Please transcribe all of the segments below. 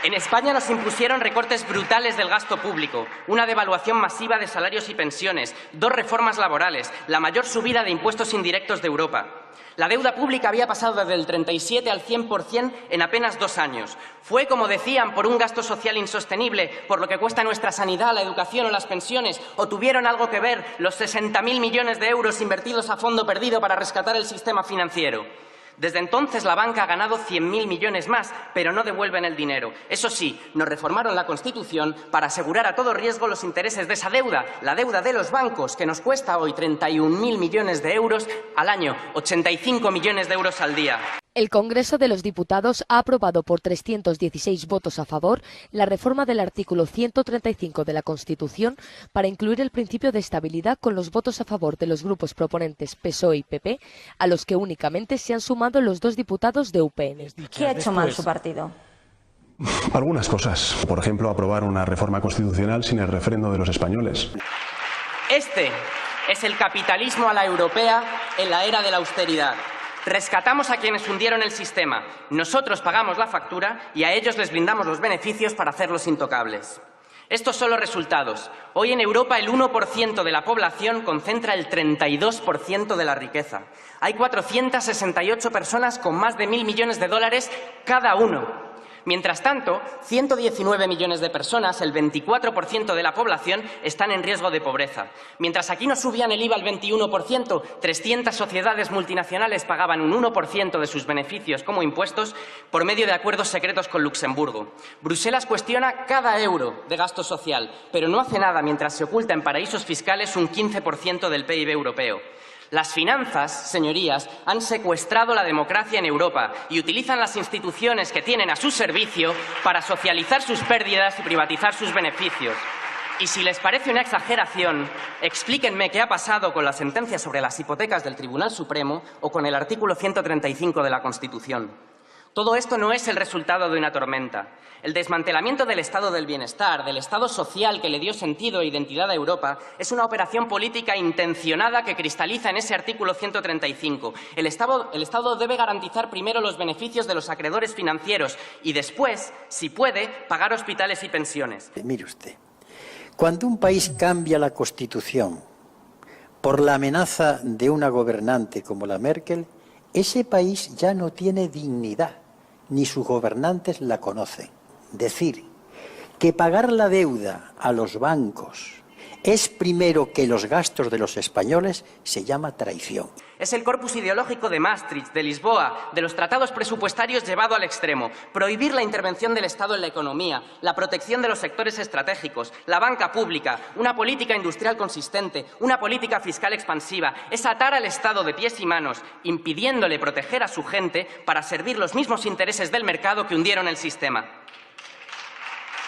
En España nos impusieron recortes brutales del gasto público, una devaluación masiva de salarios y pensiones, 2 reformas laborales, la mayor subida de impuestos indirectos de Europa. La deuda pública había pasado del 37 al 100% en apenas 2 años. Fue, como decían, por un gasto social insostenible, por lo que cuesta nuestra sanidad, la educación o las pensiones, o tuvieron algo que ver los 60.000 millones de euros invertidos a fondo perdido para rescatar el sistema financiero. Desde entonces la banca ha ganado 100.000 millones más, pero no devuelven el dinero. Eso sí, nos reformaron la Constitución para asegurar a todo riesgo los intereses de esa deuda, la deuda de los bancos, que nos cuesta hoy 31.000 millones de euros al año, 85 millones de euros al día. El Congreso de los Diputados ha aprobado por 316 votos a favor la reforma del artículo 135 de la Constitución para incluir el principio de estabilidad con los votos a favor de los grupos proponentes PSOE y PP, a los que únicamente se han sumado los 2 diputados de UPN. ¿Qué ha hecho mal su partido? Algunas cosas. Por ejemplo, aprobar una reforma constitucional sin el refrendo de los españoles. Este es el capitalismo a la europea en la era de la austeridad. Rescatamos a quienes hundieron el sistema, nosotros pagamos la factura y a ellos les brindamos los beneficios para hacerlos intocables. Estos son los resultados. Hoy en Europa el 1% de la población concentra el 32% de la riqueza. Hay 468 personas con más de 1.000 millones de dólares cada uno. Mientras tanto, 119 millones de personas, el 24% de la población, están en riesgo de pobreza. Mientras aquí no subían el IVA al 21%, 300 sociedades multinacionales pagaban un 1% de sus beneficios como impuestos por medio de acuerdos secretos con Luxemburgo. Bruselas cuestiona cada euro de gasto social, pero no hace nada mientras se oculta en paraísos fiscales un 15% del PIB europeo. Las finanzas, señorías, han secuestrado la democracia en Europa y utilizan las instituciones que tienen a su servicio para socializar sus pérdidas y privatizar sus beneficios. Y si les parece una exageración, explíquenme qué ha pasado con la sentencia sobre las hipotecas del Tribunal Supremo o con el artículo 135 de la Constitución. Todo esto no es el resultado de una tormenta. El desmantelamiento del Estado del bienestar, del Estado social que le dio sentido e identidad a Europa, es una operación política intencionada que cristaliza en ese artículo 135. El Estado debe garantizar primero los beneficios de los acreedores financieros y después, si puede, pagar hospitales y pensiones. Mire usted, cuando un país cambia la Constitución por la amenaza de una gobernante como la Merkel, ese país ya no tiene dignidad, ni sus gobernantes la conocen. Decir que pagar la deuda a los bancos es primero que los gastos de los españoles se llama traición. Es el corpus ideológico de Maastricht, de Lisboa, de los tratados presupuestarios llevado al extremo. Prohibir la intervención del Estado en la economía, la protección de los sectores estratégicos, la banca pública, una política industrial consistente, una política fiscal expansiva. Es atar al Estado de pies y manos, impidiéndole proteger a su gente para servir los mismos intereses del mercado que hundieron el sistema.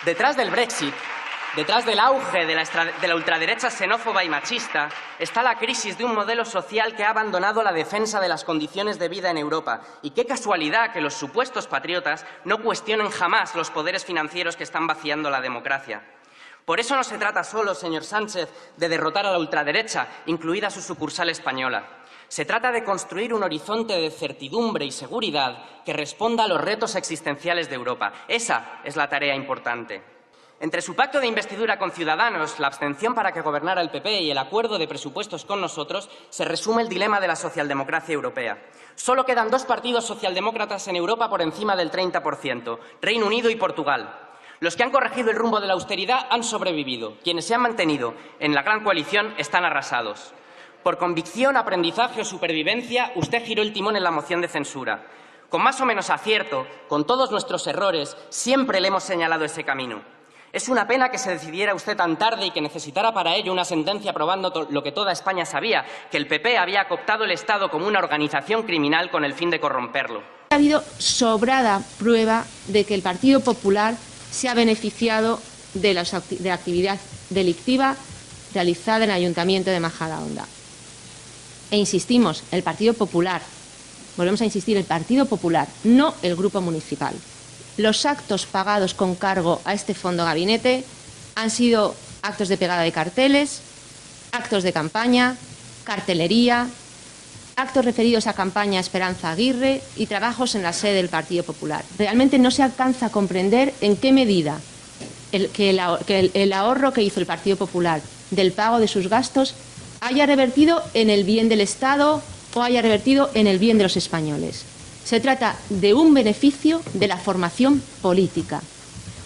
Detrás del Brexit, detrás del auge de la ultraderecha xenófoba y machista, está la crisis de un modelo social que ha abandonado la defensa de las condiciones de vida en Europa. Y qué casualidad que los supuestos patriotas no cuestionen jamás los poderes financieros que están vaciando la democracia. Por eso no se trata solo, señor Sánchez, de derrotar a la ultraderecha, incluida su sucursal española. Se trata de construir un horizonte de certidumbre y seguridad que responda a los retos existenciales de Europa. Esa es la tarea importante. Entre su pacto de investidura con Ciudadanos, la abstención para que gobernara el PP y el acuerdo de presupuestos con nosotros, se resume el dilema de la socialdemocracia europea. Solo quedan 2 partidos socialdemócratas en Europa por encima del 30%, Reino Unido y Portugal. Los que han corregido el rumbo de la austeridad han sobrevivido. Quienes se han mantenido en la gran coalición están arrasados. Por convicción, aprendizaje o supervivencia, usted giró el timón en la moción de censura. Con más o menos acierto, con todos nuestros errores, siempre le hemos señalado ese camino. Es una pena que se decidiera usted tan tarde y que necesitara para ello una sentencia aprobando lo que toda España sabía, que el PP había cooptado el Estado como una organización criminal con el fin de corromperlo. Ha habido sobrada prueba de que el Partido Popular se ha beneficiado de la actividad delictiva realizada en el Ayuntamiento de Majadahonda. E insistimos, el Partido Popular, volvemos a insistir, el Partido Popular, no el Grupo Municipal. Los actos pagados con cargo a este fondo gabinete han sido actos de pegada de carteles, actos de campaña, cartelería, actos referidos a campaña Esperanza Aguirre y trabajos en la sede del Partido Popular. Realmente no se alcanza a comprender en qué medida el ahorro que hizo el Partido Popular del pago de sus gastos haya revertido en el bien del Estado o haya revertido en el bien de los españoles. Se trata de un beneficio de la formación política.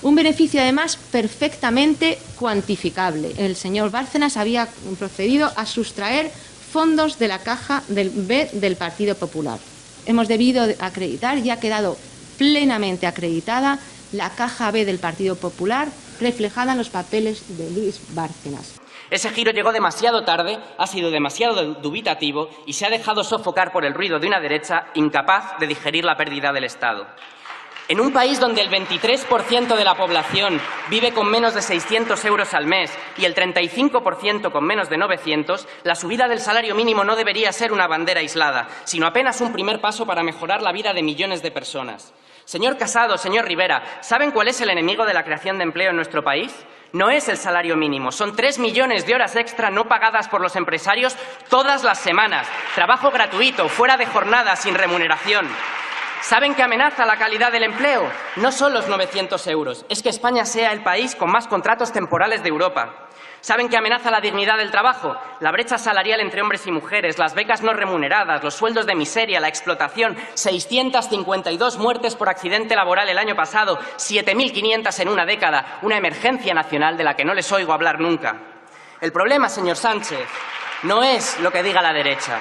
Un beneficio, además, perfectamente cuantificable. El señor Bárcenas había procedido a sustraer fondos de la caja del B del Partido Popular. Hemos debido acreditar y ha quedado plenamente acreditada la caja B del Partido Popular reflejada en los papeles de Luis Bárcenas. Ese giro llegó demasiado tarde, ha sido demasiado dubitativo y se ha dejado sofocar por el ruido de una derecha incapaz de digerir la pérdida del Estado. En un país donde el 23% de la población vive con menos de 600 euros al mes y el 35% con menos de 900, la subida del salario mínimo no debería ser una bandera aislada, sino apenas un primer paso para mejorar la vida de millones de personas. Señor Casado, señor Rivera, ¿saben cuál es el enemigo de la creación de empleo en nuestro país? No es el salario mínimo, son 3 millones de horas extra no pagadas por los empresarios todas las semanas, trabajo gratuito, fuera de jornada, sin remuneración. ¿Saben qué amenaza la calidad del empleo? No son los 900 euros, es que España sea el país con más contratos temporales de Europa. ¿Saben qué amenaza la dignidad del trabajo? La brecha salarial entre hombres y mujeres, las becas no remuneradas, los sueldos de miseria, la explotación, 652 muertes por accidente laboral el año pasado, 7.500 en una década, una emergencia nacional de la que no les oigo hablar nunca. El problema, señor Sánchez, no es lo que diga la derecha.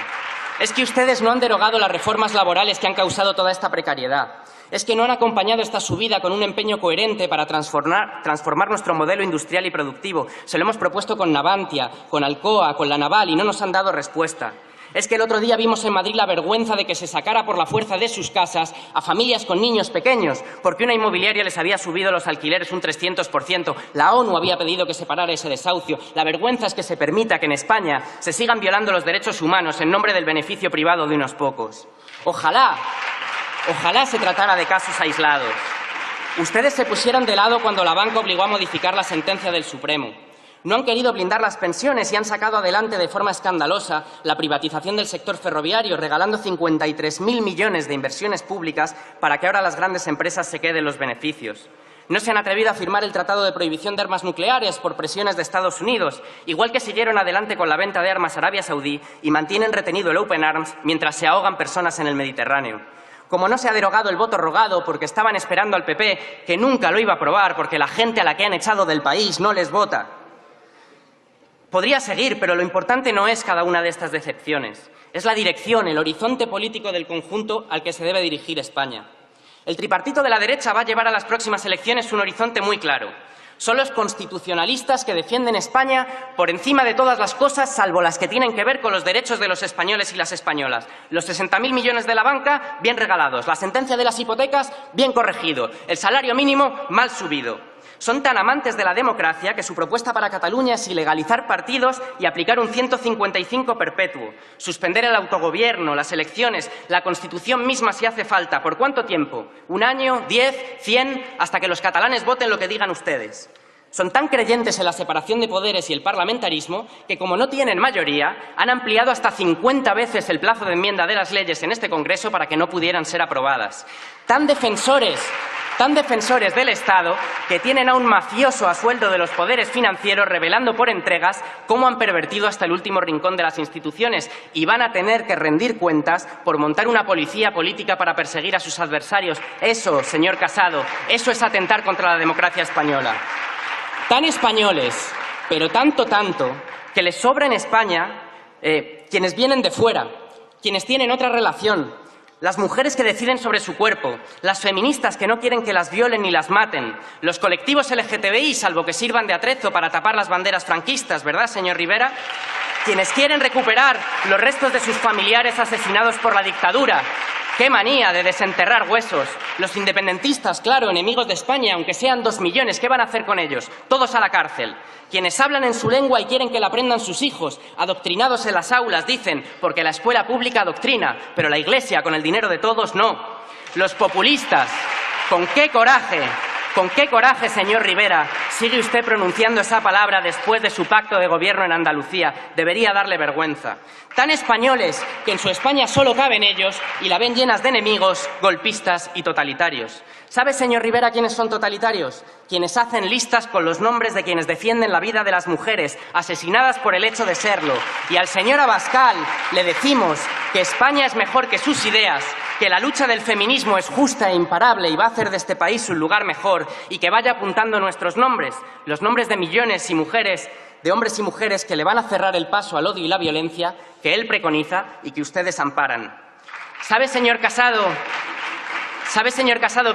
Es que ustedes no han derogado las reformas laborales que han causado toda esta precariedad. Es que no han acompañado esta subida con un empeño coherente para transformar nuestro modelo industrial y productivo. Se lo hemos propuesto con Navantia, con Alcoa, con La Naval y no nos han dado respuesta. Es que el otro día vimos en Madrid la vergüenza de que se sacara por la fuerza de sus casas a familias con niños pequeños porque una inmobiliaria les había subido los alquileres un 300%. La ONU había pedido que se parara ese desahucio. La vergüenza es que se permita que en España se sigan violando los derechos humanos en nombre del beneficio privado de unos pocos. Ojalá se tratara de casos aislados. Ustedes se pusieron de lado cuando la banca obligó a modificar la sentencia del Supremo. No han querido blindar las pensiones y han sacado adelante de forma escandalosa la privatización del sector ferroviario, regalando 53.000 millones de inversiones públicas para que ahora las grandes empresas se queden los beneficios. No se han atrevido a firmar el Tratado de Prohibición de Armas Nucleares por presiones de Estados Unidos, igual que siguieron adelante con la venta de armas a Arabia Saudí y mantienen retenido el Open Arms mientras se ahogan personas en el Mediterráneo. Como no se ha derogado el voto rogado porque estaban esperando al PP, que nunca lo iba a aprobar porque la gente a la que han echado del país no les vota. Podría seguir, pero lo importante no es cada una de estas decepciones. Es la dirección, el horizonte político del conjunto al que se debe dirigir España. El tripartito de la derecha va a llevar a las próximas elecciones un horizonte muy claro. Son los constitucionalistas que defienden España por encima de todas las cosas, salvo las que tienen que ver con los derechos de los españoles y las españolas. Los 60.000 millones de la banca, bien regalados. La sentencia de las hipotecas, bien corregido. El salario mínimo, mal subido. Son tan amantes de la democracia que su propuesta para Cataluña es ilegalizar partidos y aplicar un 155 perpetuo, suspender el autogobierno, las elecciones, la Constitución misma si hace falta. ¿Por cuánto tiempo? ¿1 año? ¿10? ¿100? Hasta que los catalanes voten lo que digan ustedes. Son tan creyentes en la separación de poderes y el parlamentarismo que, como no tienen mayoría, han ampliado hasta 50 veces el plazo de enmienda de las leyes en este Congreso para que no pudieran ser aprobadas. Tan defensores del Estado que tienen a un mafioso a sueldo de los poderes financieros revelando por entregas cómo han pervertido hasta el último rincón de las instituciones y van a tener que rendir cuentas por montar una policía política para perseguir a sus adversarios. Eso, señor Casado, eso es atentar contra la democracia española. Tan españoles, pero tanto, que les sobra en España quienes vienen de fuera, quienes tienen otra relación, las mujeres que deciden sobre su cuerpo, las feministas que no quieren que las violen ni las maten, los colectivos LGTBI, salvo que sirvan de atrezo para tapar las banderas franquistas, ¿verdad, señor Rivera? Quienes quieren recuperar los restos de sus familiares asesinados por la dictadura. ¡Qué manía de desenterrar huesos! Los independentistas, claro, enemigos de España, aunque sean 2 millones, ¿qué van a hacer con ellos? Todos a la cárcel. Quienes hablan en su lengua y quieren que la aprendan sus hijos, adoctrinados en las aulas, dicen, porque la escuela pública adoctrina, pero la Iglesia, con el dinero de todos, no. Los populistas, ¿con qué coraje, señor Rivera, sigue usted pronunciando esa palabra después de su pacto de gobierno en Andalucía? Debería darle vergüenza. Tan españoles que en su España solo caben ellos y la ven llenas de enemigos, golpistas y totalitarios. ¿Sabe, señor Rivera, quiénes son totalitarios? Quienes hacen listas con los nombres de quienes defienden la vida de las mujeres, asesinadas por el hecho de serlo. Y al señor Abascal le decimos que España es mejor que sus ideas, que la lucha del feminismo es justa e imparable y va a hacer de este país un lugar mejor, y que vaya apuntando nuestros nombres, los nombres de millones y mujeres, de hombres y mujeres que le van a cerrar el paso al odio y la violencia que él preconiza y que ustedes amparan. ¿Sabe, señor Casado,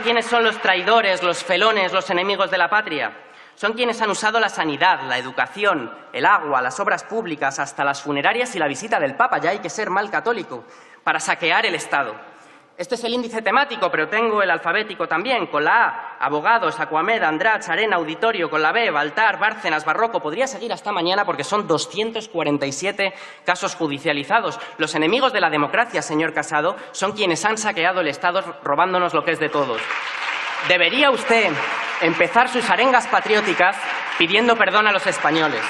quiénes son los traidores, los felones, los enemigos de la patria? Son quienes han usado la sanidad, la educación, el agua, las obras públicas, hasta las funerarias y la visita del Papa, ya hay que ser mal católico, para saquear el Estado. Este es el índice temático, pero tengo el alfabético también. Con la A, abogados, Aquamed, Andratx, Arena, Auditorio. Con la B, Baltar, Bárcenas, Barroco. Podría seguir hasta mañana porque son 247 casos judicializados. Los enemigos de la democracia, señor Casado, son quienes han saqueado el Estado robándonos lo que es de todos. Debería usted empezar sus arengas patrióticas pidiendo perdón a los españoles.